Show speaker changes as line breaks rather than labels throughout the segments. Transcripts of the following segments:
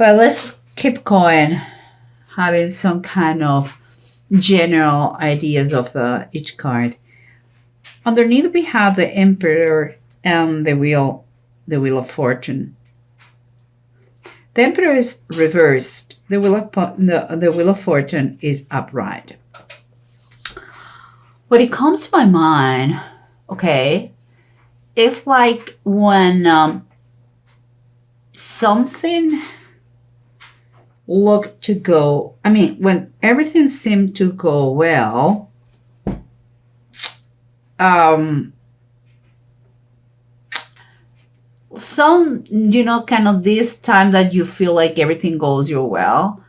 But let's keep going, having some kind of general ideas of each card. Underneath we have the Emperor and the Wheel of Fortune. The Emperor is reversed. The Wheel of Fortune is upright. What it comes to my mind, okay, it's like when something looked to go, when everything seemed to go well, some, kind of this time that you feel like everything goes your well,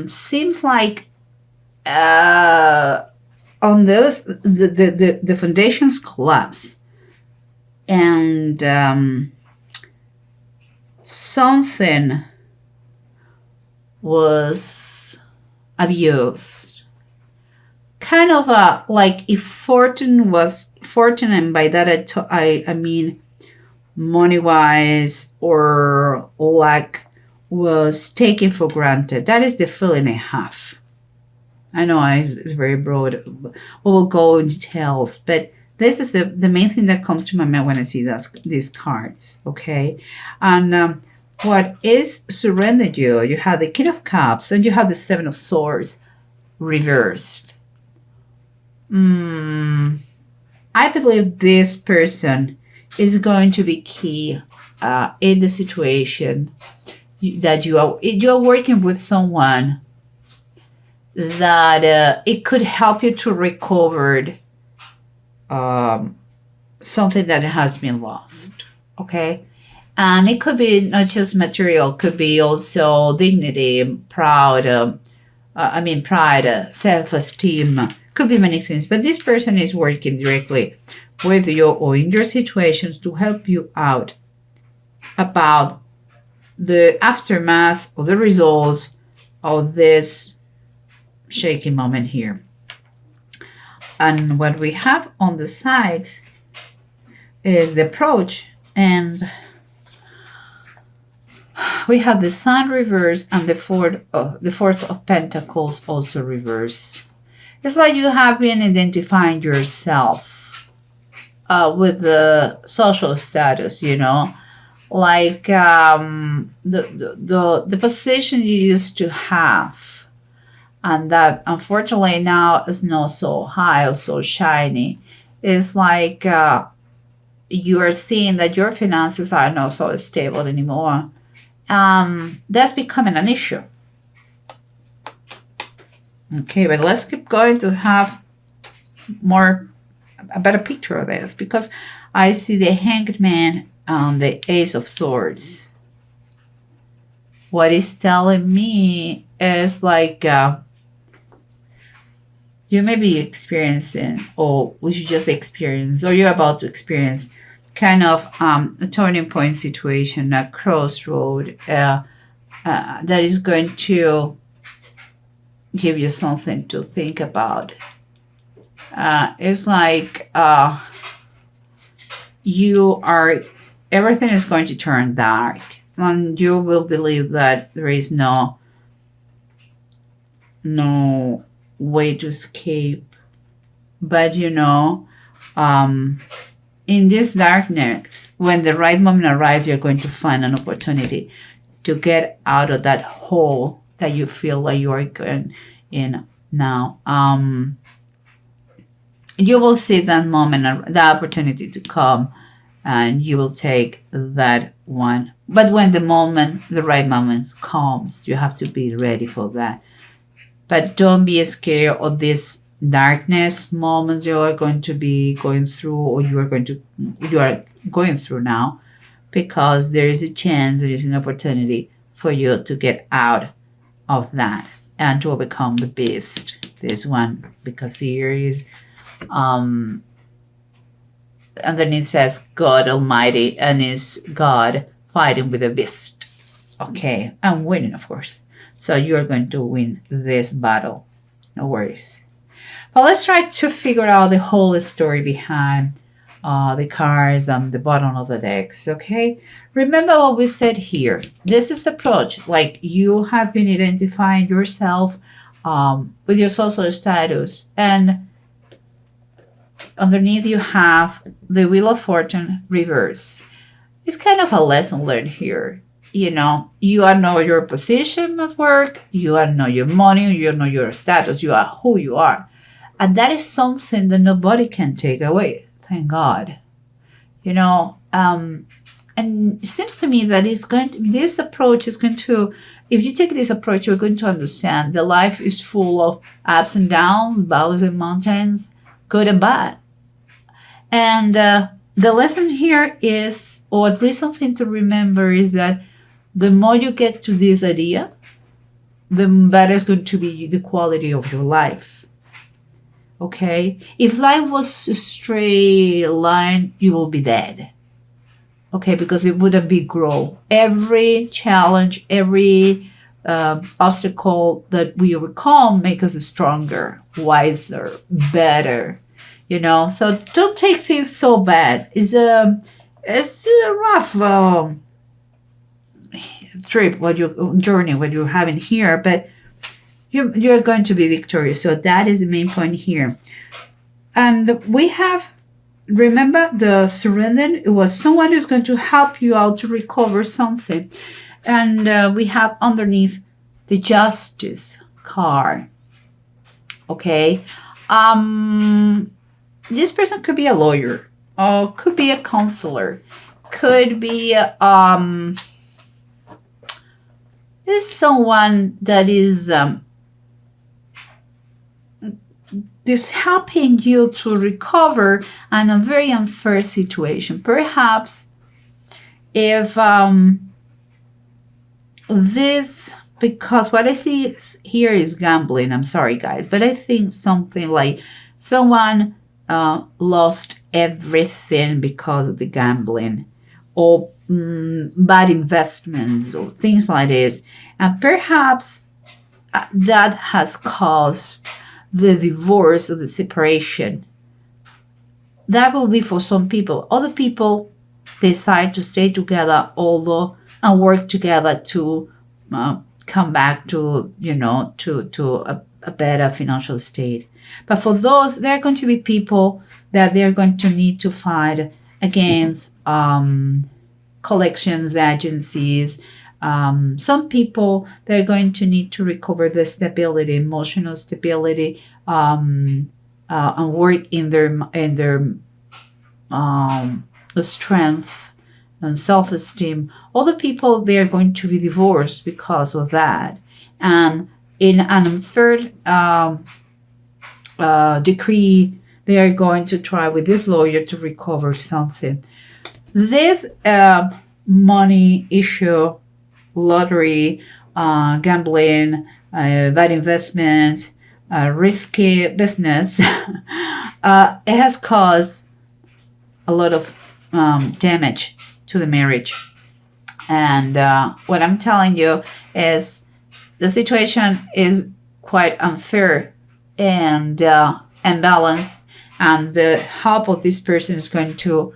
seems like on this, the foundations collapse, and something was abused. Kind of like if fortune, and by that I mean money-wise or luck, was taken for granted. That is the feeling I have. I know it's very broad. We'll go in details, but this is the main thing that comes to my mind when I see these cards, okay? And what is surrendered you? You have the King of Cups and you have the Seven of Swords reversed. I believe this person is going to be key in the situation that you are working with someone that it could help you to recover something that has been lost, okay? And it could be not just material, could be also dignity, pride, self-esteem, could be many things. But this person is working directly with you or in your situations to help you out about the aftermath or the results of this shaky moment here. And what we have on the sides is the approach, and we have the Sun reverse and the Fourth of Pentacles also reverse. It's like you have been identifying yourself with the social status, like the position you used to have. And that unfortunately now is not so high or so shiny. It's like you are seeing that your finances are not so stable anymore. That's becoming an issue. Okay, but let's keep going to have a better picture of this, because I see the Hanged Man and the Ace of Swords. What it's telling me is like you may be experiencing, or would you just experience, or you're about to experience kind of a turning point situation, a crossroad that is going to give you something to think about. It's like everything is going to turn dark, and you will believe that there is no way to escape. But in this darkness, when the right moment arrives, you're going to find an opportunity to get out of that hole that you feel like you are going in now. You will see that moment, the opportunity to come, and you will take that one. But when the right moment comes, you have to be ready for that. But don't be scared of this darkness moments you are going to be going through, or you are going through now, because there is a chance, there is an opportunity for you to get out of that and to overcome the beast. This one, because here is underneath says God Almighty, and is God fighting with a beast. Okay, I'm winning, of course. So you're going to win this battle. No worries. But let's try to figure out the whole story behind the cards on the bottom of the decks, okay? Remember what we said here. This is approach, like you have been identifying yourself with your social status, and underneath you have the Wheel of Fortune reverse. It's kind of a lesson learned here. You know, you are know your position at work, you are know your money, you know your status, you are who you are. And that is something that nobody can take away. Thank God. You know, and it seems to me that this approach is going to, if you take this approach, you're going to understand that life is full of ups and downs, valleys and mountains, good and bad. And the lesson here is, or at least something to remember, is that the more you get to this idea, the better is going to be the quality of your life. Okay? If life was a straight line, you will be dead. Okay? Because it wouldn't be growth. Every challenge, every obstacle that we overcome makes us stronger, wiser, better. You know? So don't take things so bad. It's a rough trip, journey, what you're having here, but you're going to be victorious. So that is the main point here. And we have, remember the surrender, it was someone who's going to help you out to recover something. And we have underneath the Justice card. Okay. This person could be a lawyer, or could be a counselor, could be is someone that is helping you to recover in a very unfair situation. Perhaps if this, because what I see here is gambling. I'm sorry, guys, but I think something like someone lost everything because of the gambling, or bad investments, or things like this. And perhaps that has caused the divorce or the separation. That will be for some people. Other people decide to stay together, although, and work together to come back to, to a better financial state. But for those, there are going to be people that they're going to need to fight against collections agencies. Some people, they're going to need to recover the stability, emotional stability, and work in their strength and self-esteem. Other people, they're going to be divorced because of that. And in an unfair decree, they are going to try with this lawyer to recover something. This money issue, lottery, gambling, bad investments, risky business, it has caused a lot of damage to the marriage. And what I'm telling you is the situation is quite unfair and imbalanced, and the help of this person is going to,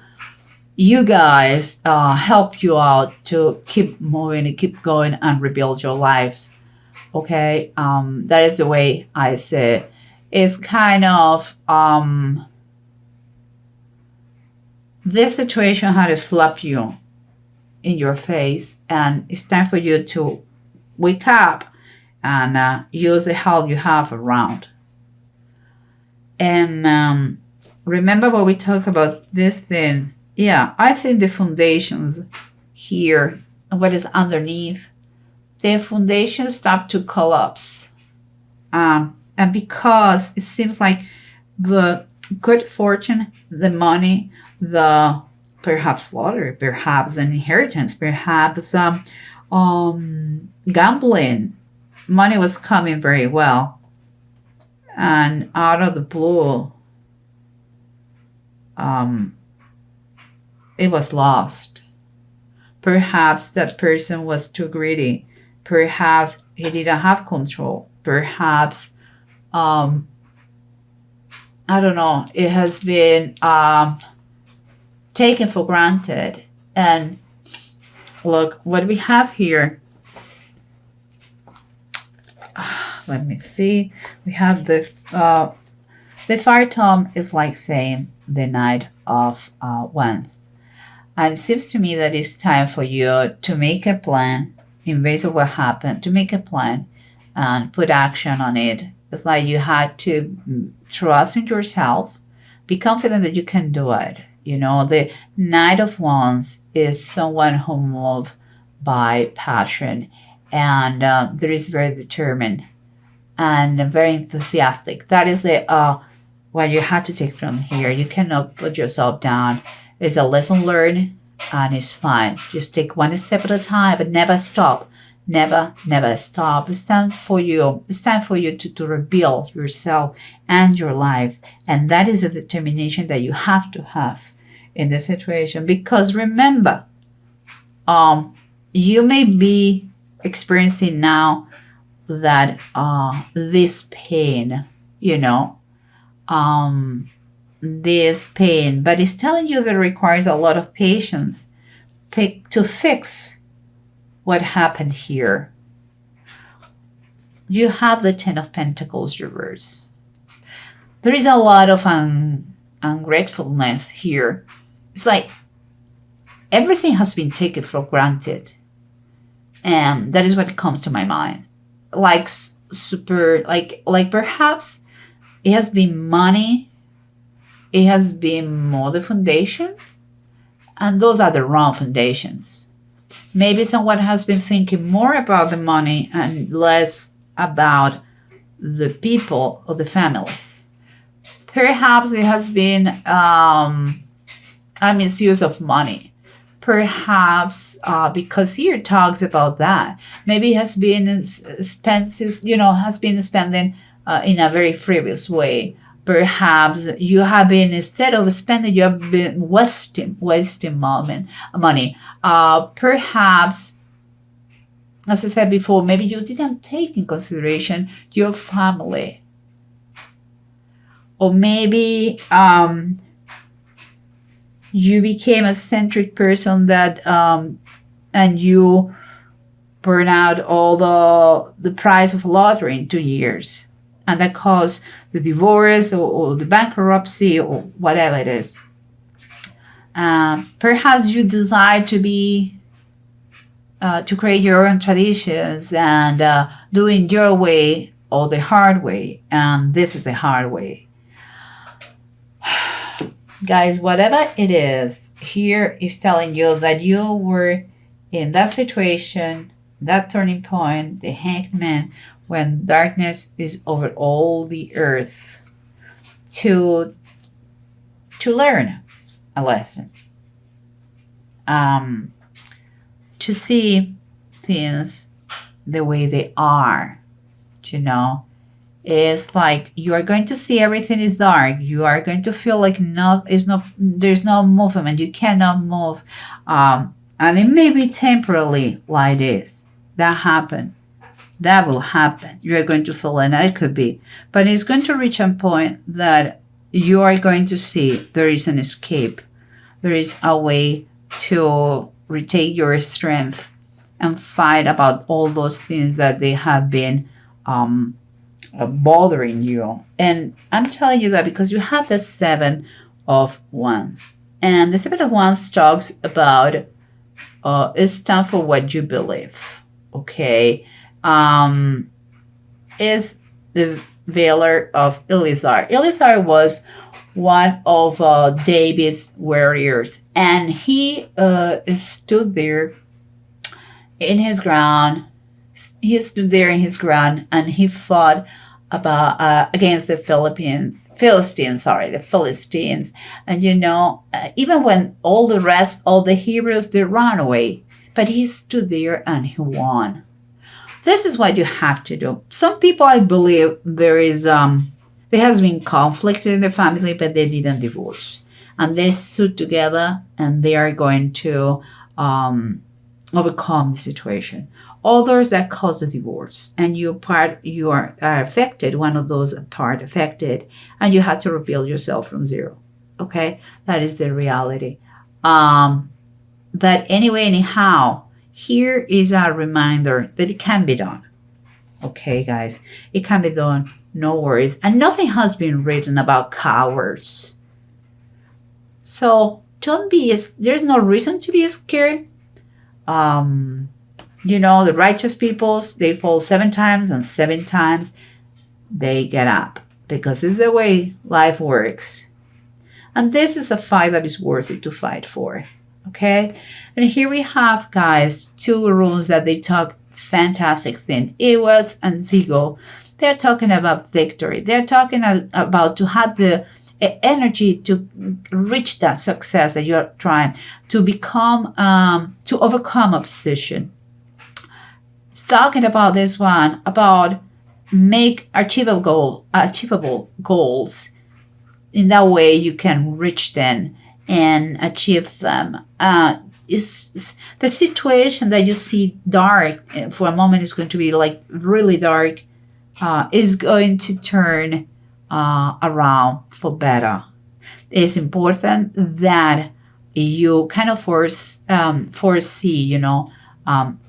you guys, help you out to keep moving and keep going and rebuild your lives. Okay, that is the way I say. It's kind of this situation had to slap you in your face, and it's time for you to wake up and use the help you have around. And remember what we talked about this thing. Yeah, I think the foundations here, what is underneath, the foundation start to collapse. And because it seems like the good fortune, the money, the perhaps lottery, perhaps an inheritance, perhaps gambling, money was coming very well. And out of the blue, it was lost. Perhaps that person was too greedy. Perhaps he didn't have control. Perhaps, I don't know, it has been taken for granted. And look what we have here. Let me see. We have the Fire Tome is like saying the Knight of Wands. And it seems to me that it's time for you to make a plan in base of what happened, to make a plan and put action on it. It's like you had to trust in yourself, be confident that you can do it. You know, the Knight of Wands is someone who moves by passion, and there is very determined and very enthusiastic. That is the what you had to take from here. You cannot put yourself down. It's a lesson learned, and it's fine. Just take one step at a time, but never stop. Never stop. It's time for you. It's time for you to rebuild yourself and your life. And that is a determination that you have to have in this situation. Because remember, you may be experiencing now that this pain, this pain, but it's telling you that it requires a lot of patience to fix what happened here. You have the Ten of Pentacles reverse. There is a lot of ungratefulness here. It's like everything has been taken for granted. And that is what comes to my mind. Like perhaps it has been money, it has been more the foundations, and those are the wrong foundations. Maybe someone has been thinking more about the money and less about the people or the family. Perhaps it has been a misuse of money. Perhaps because here it talks about that. Maybe it has been expenses, has been spending in a very frivolous way. Perhaps you have been, instead of spending, you have been wasting money. Perhaps, as I said before, maybe you didn't take in consideration your family. Or maybe you became a centric person that and you burn out all the price of lottery in 2 years. And that caused the divorce or the bankruptcy or whatever it is. Perhaps you decide to create your own traditions and doing your way or the hard way. And this is the hard way. Guys, whatever it is, here is telling you that you were in that situation, that turning point, the Hanged Man, when darkness is over all the earth, to learn a lesson, to see things the way they are. It's like you are going to see everything is dark. You are going to feel like there's no movement. You cannot move, and it may be temporarily like this. That happened. That will happen. You're going to feel, and it could be. But it's going to reach a point that you are going to see there is an escape. There is a way to retake your strength and fight about all those things that they have been bothering you. And I'm telling you that because you have the Seven of Wands. And the Seven of Wands talks about it's time for what you believe. Okay? Is the Veiler of Elizar. Elizar was one of David's warriors, and he stood there in his ground. He stood there in his ground, and he fought against the Philistines. And even when all the heroes, they ran away, but he stood there and he won. This is what you have to do. Some people, I believe, there has been conflict in the family, but they didn't divorce. And they stood together and they are going to overcome the situation. Others that cause the divorce, and you are affected, one of those part affected, and you have to rebuild yourself from zero. Okay? That is the reality. But anyway, anyhow, here is a reminder that it can be done. Okay, guys, it can be done. No worries. And nothing has been written about cowards. So don't be, there's no reason to be scared. The righteous peoples, they fall 7 times and 7 times they get up, because it's the way life works. And this is a fight that is worth it to fight for. Okay? And here we have, guys, 2 runes that they talk fantastic thing. Ewas and Zigo. They're talking about victory. They're talking about to have the energy to reach that success that you're trying to become, to overcome obsession. It's talking about this one, about make achievable goals. In that way, you can reach them and achieve them. Is the situation that you see dark for a moment is going to be like really dark, is going to turn around for better. It's important that you kind of foresee,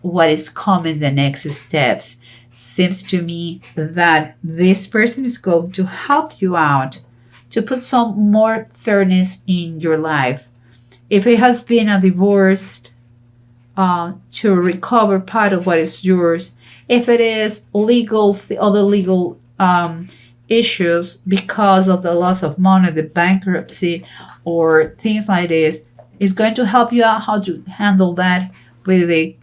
what is coming, the next steps. Seems to me that this person is going to help you out to put some more fairness in your life. If it has been a divorce, to recover part of what is yours. If it is other legal issues because of the loss of money, the bankruptcy, or things like this, is going to help you out how to handle that with the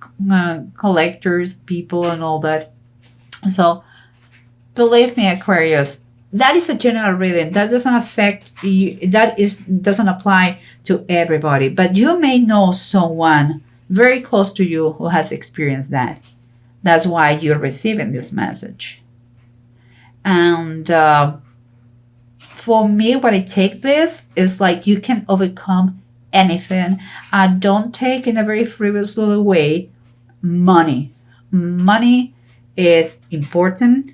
collectors, people, and all that. So, believe me, Aquarius, that is a general reading. That doesn't affect you. Doesn't apply to everybody. But you may know someone very close to you who has experienced that. That's why you're receiving this message. And for me, what I take this is like you can overcome anything. Don't take in a very frivolous little way money. Money is important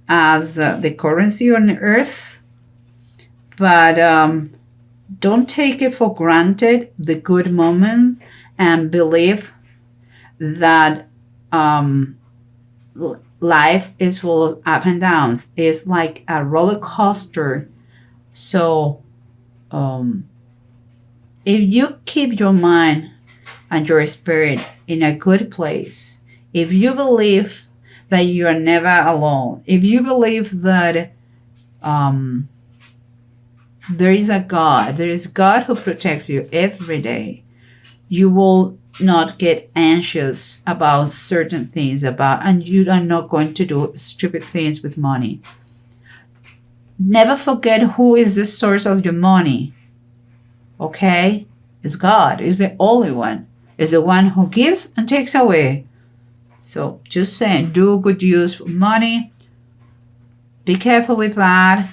as the currency on the earth, but don't take it for granted, the good moments, and believe that life is full of up and downs. It's like a roller coaster. So if you keep your mind and your spirit in a good place, if you believe that you are never alone, if you believe that there is a God, there is God who protects you every day, you will not get anxious about certain things, and you are not going to do stupid things with money. Never forget who is the source of your money. Okay? It's God. It's the only one. It's the one who gives and takes away. So just saying, do good use for money. Be careful with that.